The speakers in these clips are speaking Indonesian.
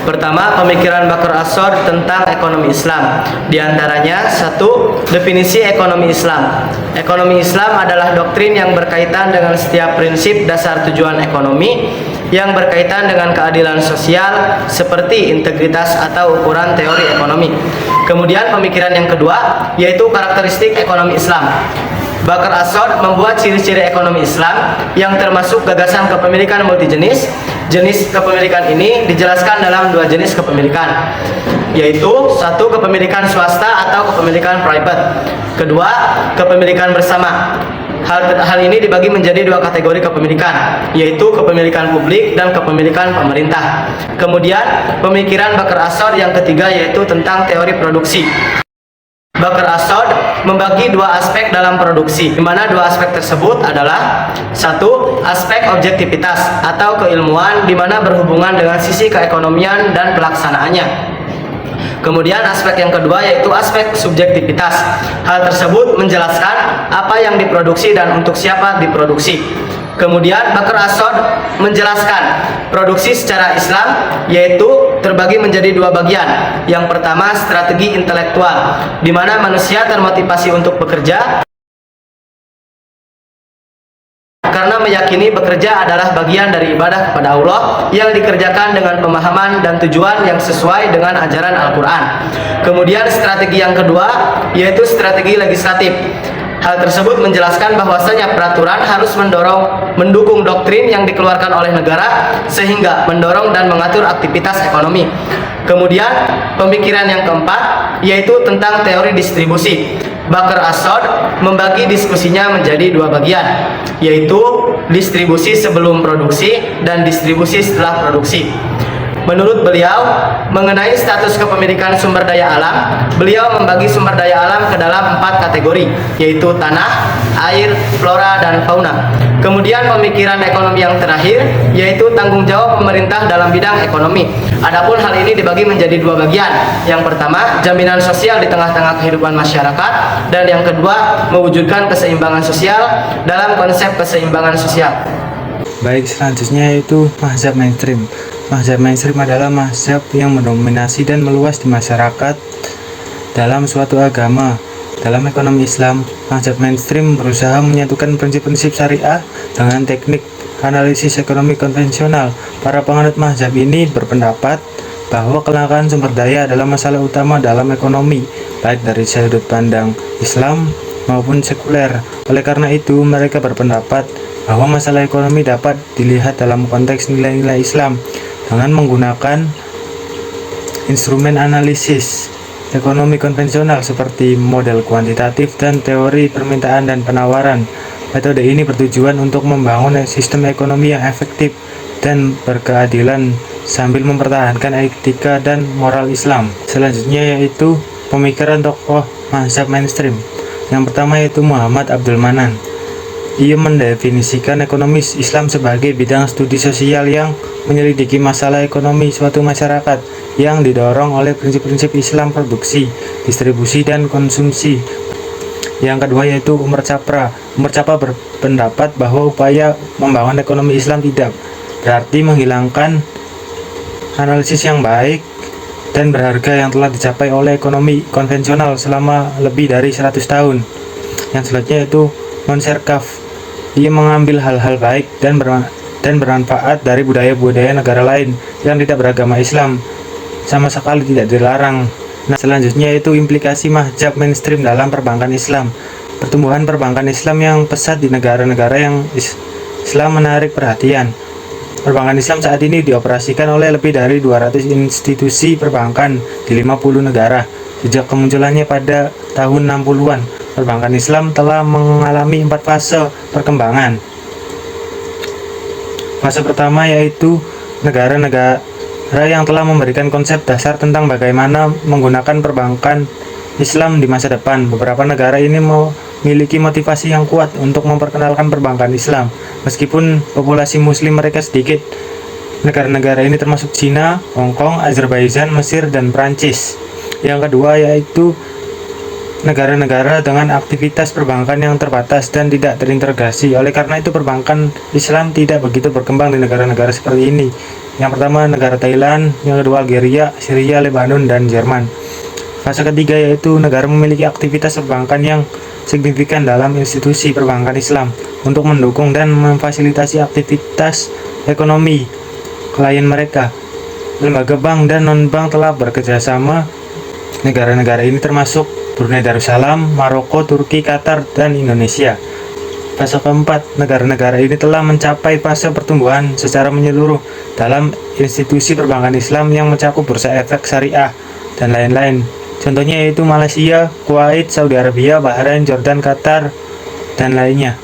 Pertama, pemikiran Bakr As-Sod tentang ekonomi Islam. Di antaranya, satu, definisi ekonomi Islam. Ekonomi Islam adalah doktrin yang berkaitan dengan setiap prinsip dasar tujuan ekonomi yang berkaitan dengan keadilan sosial seperti integritas atau ukuran teori ekonomi. Kemudian pemikiran yang kedua yaitu karakteristik ekonomi Islam. Bakr As-Sod membuat ciri-ciri ekonomi Islam yang termasuk gagasan kepemilikan multijenis. Jenis kepemilikan ini dijelaskan dalam dua jenis kepemilikan, yaitu satu, kepemilikan swasta atau kepemilikan private. Kedua, kepemilikan bersama. Hal ini dibagi menjadi dua kategori kepemilikan, yaitu kepemilikan publik dan kepemilikan pemerintah. Kemudian pemikiran Bakr As-Sod yang ketiga yaitu tentang teori produksi. Bakr As-Sod membagi dua aspek dalam produksi, di mana dua aspek tersebut adalah satu, aspek objektivitas atau keilmuan, di mana berhubungan dengan sisi keekonomian dan pelaksanaannya. Kemudian aspek yang kedua yaitu aspek subjektivitas. Hal tersebut menjelaskan apa yang diproduksi dan untuk siapa diproduksi. Kemudian Bakr As-Sod menjelaskan produksi secara Islam yaitu terbagi menjadi dua bagian. Yang pertama, strategi intelektual, di mana manusia termotivasi untuk bekerja karena meyakini bekerja adalah bagian dari ibadah kepada Allah yang dikerjakan dengan pemahaman dan tujuan yang sesuai dengan ajaran Al-Quran. Kemudian strategi yang kedua yaitu strategi legislatif. Hal tersebut menjelaskan bahwasanya peraturan harus mendukung doktrin yang dikeluarkan oleh negara sehingga mendorong dan mengatur aktivitas ekonomi. Kemudian pemikiran yang keempat yaitu tentang teori distribusi. Bakr As-Sod membagi diskusinya menjadi dua bagian, yaitu distribusi sebelum produksi dan distribusi setelah produksi. Menurut beliau, mengenai status kepemilikan sumber daya alam, beliau membagi sumber daya alam ke dalam 4 kategori, yaitu tanah, air, flora, dan fauna. Kemudian pemikiran ekonomi yang terakhir, yaitu tanggung jawab pemerintah dalam bidang ekonomi. Adapun hal ini dibagi menjadi dua bagian. Yang pertama, jaminan sosial di tengah-tengah kehidupan masyarakat, dan yang kedua, mewujudkan keseimbangan sosial dalam konsep keseimbangan sosial. Baik, selanjutnya yaitu mazhab mainstream. Mazhab mainstream adalah mazhab yang mendominasi dan meluas di masyarakat dalam suatu agama. Dalam ekonomi Islam, mazhab mainstream berusaha menyatukan prinsip-prinsip syariah dengan teknik analisis ekonomi konvensional. Para penganut mazhab ini berpendapat bahwa kelangkaan sumber daya adalah masalah utama dalam ekonomi, baik dari sudut pandang Islam maupun sekuler. Oleh karena itu, mereka berpendapat bahwa masalah ekonomi dapat dilihat dalam konteks nilai-nilai Islam dengan menggunakan instrumen analisis ekonomi konvensional seperti model kuantitatif dan teori permintaan dan penawaran. Metode ini bertujuan untuk membangun sistem ekonomi yang efektif dan berkeadilan sambil mempertahankan etika dan moral Islam. Selanjutnya yaitu pemikiran tokoh mazhab mainstream. Yang pertama yaitu Muhammad Abdul Manan. Ia mendefinisikan ekonomi Islam sebagai bidang studi sosial yang menyelidiki masalah ekonomi suatu masyarakat yang didorong oleh prinsip-prinsip Islam produksi, distribusi, dan konsumsi. Yang kedua yaitu Umar Chapra. Umar Chapra berpendapat bahwa upaya membangun ekonomi Islam tidak berarti menghilangkan analisis yang baik dan berharga yang telah dicapai oleh ekonomi konvensional selama lebih dari 100 tahun. Yang selanjutnya yaitu Monserkaf. Ia mengambil hal-hal baik dan bermanfaat dari budaya-budaya negara lain yang tidak beragama Islam, sama sekali tidak dilarang. Nah, selanjutnya yaitu implikasi mazhab mainstream dalam perbankan Islam. Pertumbuhan perbankan Islam yang pesat di negara-negara yang Islam menarik perhatian. Perbankan Islam saat ini dioperasikan oleh lebih dari 200 institusi perbankan di 50 negara. Sejak kemunculannya pada tahun 60-an, perbankan Islam telah mengalami 4 fase perkembangan. Fase pertama yaitu negara-negara yang telah memberikan konsep dasar tentang bagaimana menggunakan perbankan Islam di masa depan. Beberapa negara ini memiliki motivasi yang kuat untuk memperkenalkan perbankan Islam, meskipun populasi muslim mereka sedikit. Negara-negara ini termasuk Cina, Hong Kong, Azerbaijan, Mesir, dan Prancis. Yang kedua yaitu negara-negara dengan aktivitas perbankan yang terbatas dan tidak terintegrasi. Oleh karena itu perbankan Islam tidak begitu berkembang di negara-negara seperti ini. Yang pertama negara Thailand, yang kedua Algeria, Syria, Lebanon, dan Jerman. Fase ketiga yaitu negara memiliki aktivitas perbankan yang signifikan dalam institusi perbankan Islam untuk mendukung dan memfasilitasi aktivitas ekonomi klien mereka. Lembaga bank dan non-bank telah bekerjasama. Negara-negara ini termasuk Brunei Darussalam, Maroko, Turki, Qatar, dan Indonesia. Fase keempat, negara-negara ini telah mencapai fase pertumbuhan secara menyeluruh dalam institusi perbankan Islam yang mencakup bursa efek syariah dan lain-lain. Contohnya yaitu Malaysia, Kuwait, Saudi Arabia, Bahrain, Jordan, Qatar, dan lainnya.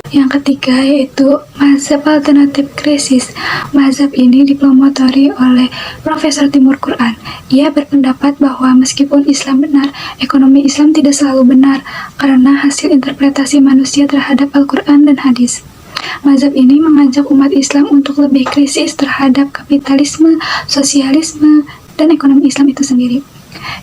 Yang ketiga yaitu mazhab alternatif krisis. Mazhab ini dipromotori oleh Profesor Timur Quran. Ia berpendapat bahwa meskipun Islam benar, ekonomi Islam tidak selalu benar karena hasil interpretasi manusia terhadap Al-Quran dan hadis. Mazhab ini mengajak umat Islam untuk lebih krisis terhadap kapitalisme, sosialisme, dan ekonomi Islam itu sendiri.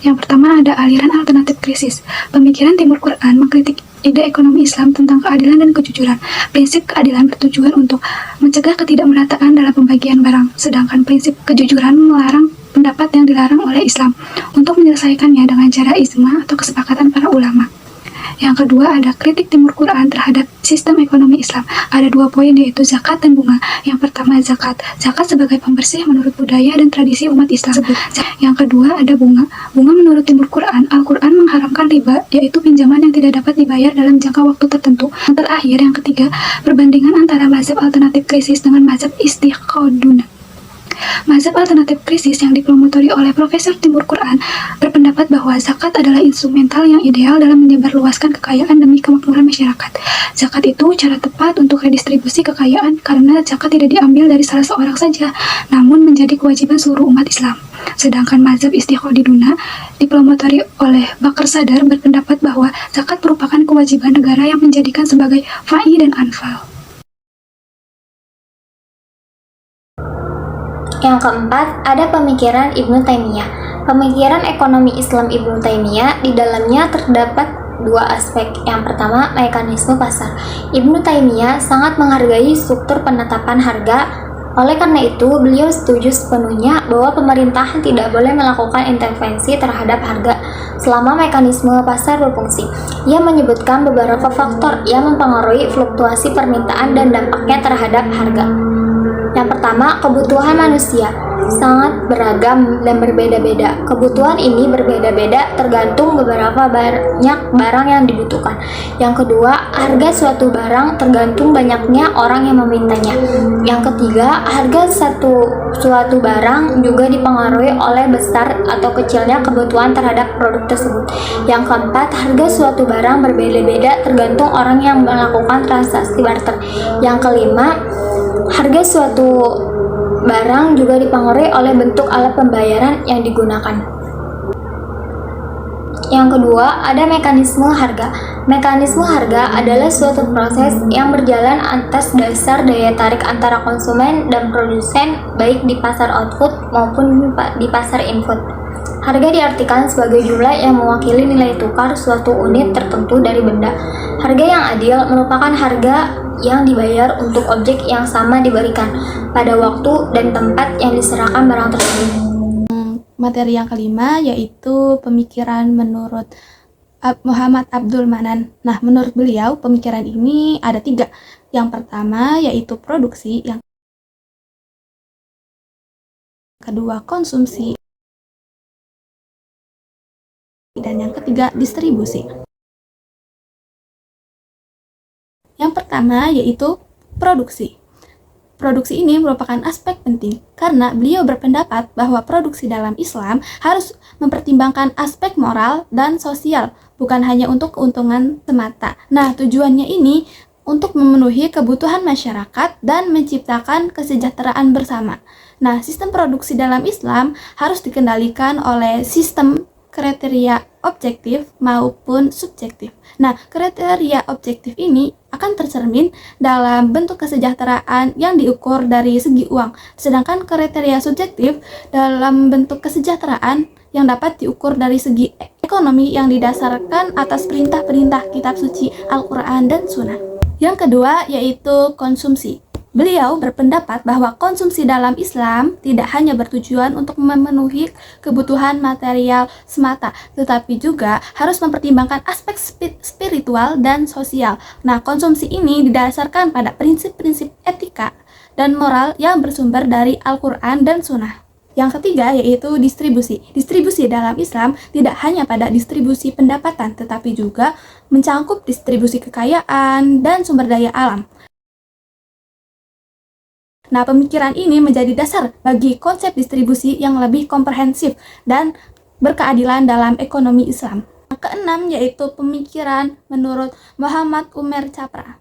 Yang pertama ada aliran alternatif krisis. Pemikiran Timur Quran mengkritik ide ekonomi Islam tentang keadilan dan kejujuran. Prinsip keadilan bertujuan untuk mencegah ketidakmerataan dalam pembagian barang, sedangkan prinsip kejujuran melarang pendapat yang dilarang oleh Islam untuk menyelesaikannya dengan cara ijma atau kesepakatan para ulama. Yang kedua ada kritik Timur Quran terhadap sistem ekonomi Islam. Ada 2 poin yaitu zakat dan bunga. Yang pertama zakat. Zakat sebagai pembersih menurut budaya dan tradisi umat Islam. Yang kedua ada bunga. Bunga menurut Timur Quran, Al-Quran mengharamkan riba, yaitu pinjaman yang tidak dapat dibayar dalam jangka waktu tertentu. Yang terakhir, yang ketiga, perbandingan antara mazhab alternatif krisis dengan mazhab istiqoduna. Mazhab alternatif krisis yang dipromotori oleh Profesor Timur Quran berpendapat bahwa zakat adalah instrumental yang ideal dalam menyebarluaskan kekayaan demi kemakmuran masyarakat. Zakat itu cara tepat untuk redistribusi kekayaan karena zakat tidak diambil dari salah seorang saja, namun menjadi kewajiban seluruh umat Islam. Sedangkan mazhab istiqoduna dipromotori oleh Bakar Sadar berpendapat bahwa zakat merupakan kewajiban negara yang menjadikan sebagai fa'i dan anfal. Yang keempat, ada pemikiran Ibnu Taimiyah. Pemikiran ekonomi Islam Ibnu Taimiyah di dalamnya terdapat 2 aspek. Yang pertama, mekanisme pasar. Ibnu Taimiyah sangat menghargai struktur penetapan harga. Oleh karena itu, beliau setuju sepenuhnya bahwa pemerintah tidak boleh melakukan intervensi terhadap harga selama mekanisme pasar berfungsi. Ia menyebutkan beberapa faktor yang mempengaruhi fluktuasi permintaan dan dampaknya terhadap harga. Yang pertama, kebutuhan manusia sangat beragam dan berbeda-beda. Kebutuhan ini berbeda-beda tergantung beberapa banyak barang yang dibutuhkan. Yang kedua, harga suatu barang tergantung banyaknya orang yang memintanya. Yang ketiga, harga suatu barang juga dipengaruhi oleh besar atau kecilnya kebutuhan terhadap produk tersebut. Yang keempat, harga suatu barang berbeda-beda tergantung orang yang melakukan transaksi barter. Yang kelima, harga suatu barang juga dipengaruhi oleh bentuk alat pembayaran yang digunakan. Yang kedua, ada mekanisme harga. Mekanisme harga adalah suatu proses yang berjalan atas dasar daya tarik antara konsumen dan produsen, baik di pasar output maupun di pasar input. Harga diartikan sebagai jumlah yang mewakili nilai tukar suatu unit tertentu dari benda. Harga yang adil merupakan harga yang dibayar untuk objek yang sama diberikan pada waktu dan tempat yang diserahkan barang tersebut. Materi yang kelima yaitu pemikiran menurut Muhammad Abdul Manan. Nah, menurut beliau pemikiran ini ada 3. Yang pertama yaitu produksi, yang kedua konsumsi, dan yang ketiga distribusi. Yang pertama yaitu produksi. Produksi ini merupakan aspek penting karena beliau berpendapat bahwa produksi dalam Islam harus mempertimbangkan aspek moral dan sosial, bukan hanya untuk keuntungan semata. Nah, tujuannya ini untuk memenuhi kebutuhan masyarakat dan menciptakan kesejahteraan bersama. Nah, sistem produksi dalam Islam harus dikendalikan oleh sistem kriteria objektif maupun subjektif. Nah, kriteria objektif ini akan tercermin dalam bentuk kesejahteraan yang diukur dari segi uang, sedangkan kriteria subjektif dalam bentuk kesejahteraan yang dapat diukur dari segi ekonomi yang didasarkan atas perintah-perintah kitab suci Al-Quran dan Sunnah. Yang kedua yaitu konsumsi. Beliau berpendapat bahwa konsumsi dalam Islam tidak hanya bertujuan untuk memenuhi kebutuhan material semata, tetapi juga harus mempertimbangkan aspek spiritual dan sosial. Nah, konsumsi ini didasarkan pada prinsip-prinsip etika dan moral yang bersumber dari Al-Quran dan Sunnah. Yang ketiga yaitu distribusi. Distribusi dalam Islam tidak hanya pada distribusi pendapatan, tetapi juga mencakup distribusi kekayaan dan sumber daya alam. Nah, pemikiran ini menjadi dasar bagi konsep distribusi yang lebih komprehensif dan berkeadilan dalam ekonomi Islam. Yang keenam yaitu pemikiran menurut Muhammad Umar Chapra.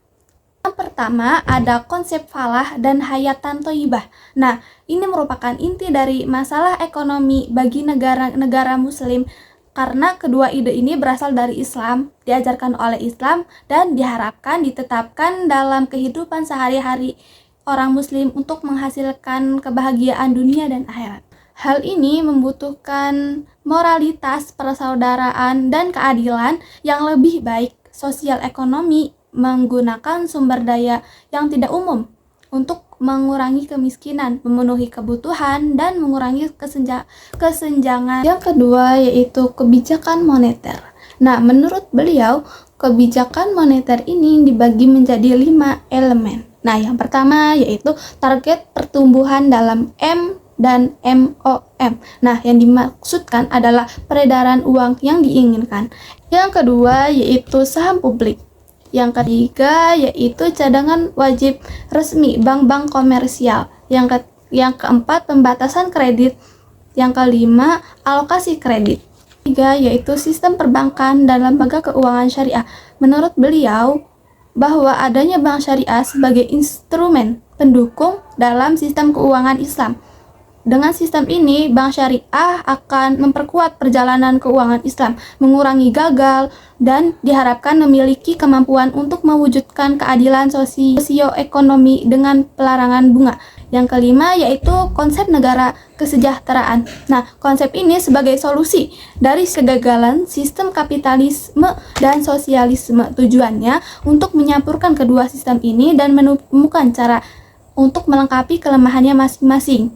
Yang pertama ada konsep falah dan hayatan thayyibah. Nah, ini merupakan inti dari masalah ekonomi bagi negara-negara muslim karena kedua ide ini berasal dari Islam, diajarkan oleh Islam, dan diharapkan ditetapkan dalam kehidupan sehari-hari orang muslim untuk menghasilkan kebahagiaan dunia dan akhirat. Hal ini membutuhkan moralitas persaudaraan dan keadilan yang lebih baik, sosial ekonomi menggunakan sumber daya yang tidak umum untuk mengurangi kemiskinan, memenuhi kebutuhan, dan mengurangi kesenjangan. Yang kedua yaitu kebijakan moneter. Nah, menurut beliau, kebijakan moneter ini dibagi menjadi 5 elemen. Nah, yang pertama yaitu target pertumbuhan dalam M dan MOM. Nah, yang dimaksudkan adalah peredaran uang yang diinginkan. Yang kedua yaitu saham publik. Yang ketiga yaitu cadangan wajib resmi bank-bank komersial. Yang keempat pembatasan kredit. Yang kelima alokasi kredit. Ketiga yaitu sistem perbankan dan lembaga keuangan syariah. Menurut beliau, bahwa adanya bank syariah sebagai instrumen pendukung dalam sistem keuangan Islam. Dengan sistem ini, bank syariah akan memperkuat perjalanan keuangan Islam, mengurangi gagal, dan diharapkan memiliki kemampuan untuk mewujudkan keadilan sosioekonomi dengan pelarangan bunga. Yang kelima yaitu konsep negara kesejahteraan. Nah, konsep ini sebagai solusi dari kegagalan sistem kapitalisme dan sosialisme. Tujuannya untuk menyampurkan kedua sistem ini dan menemukan cara untuk melengkapi kelemahannya masing-masing.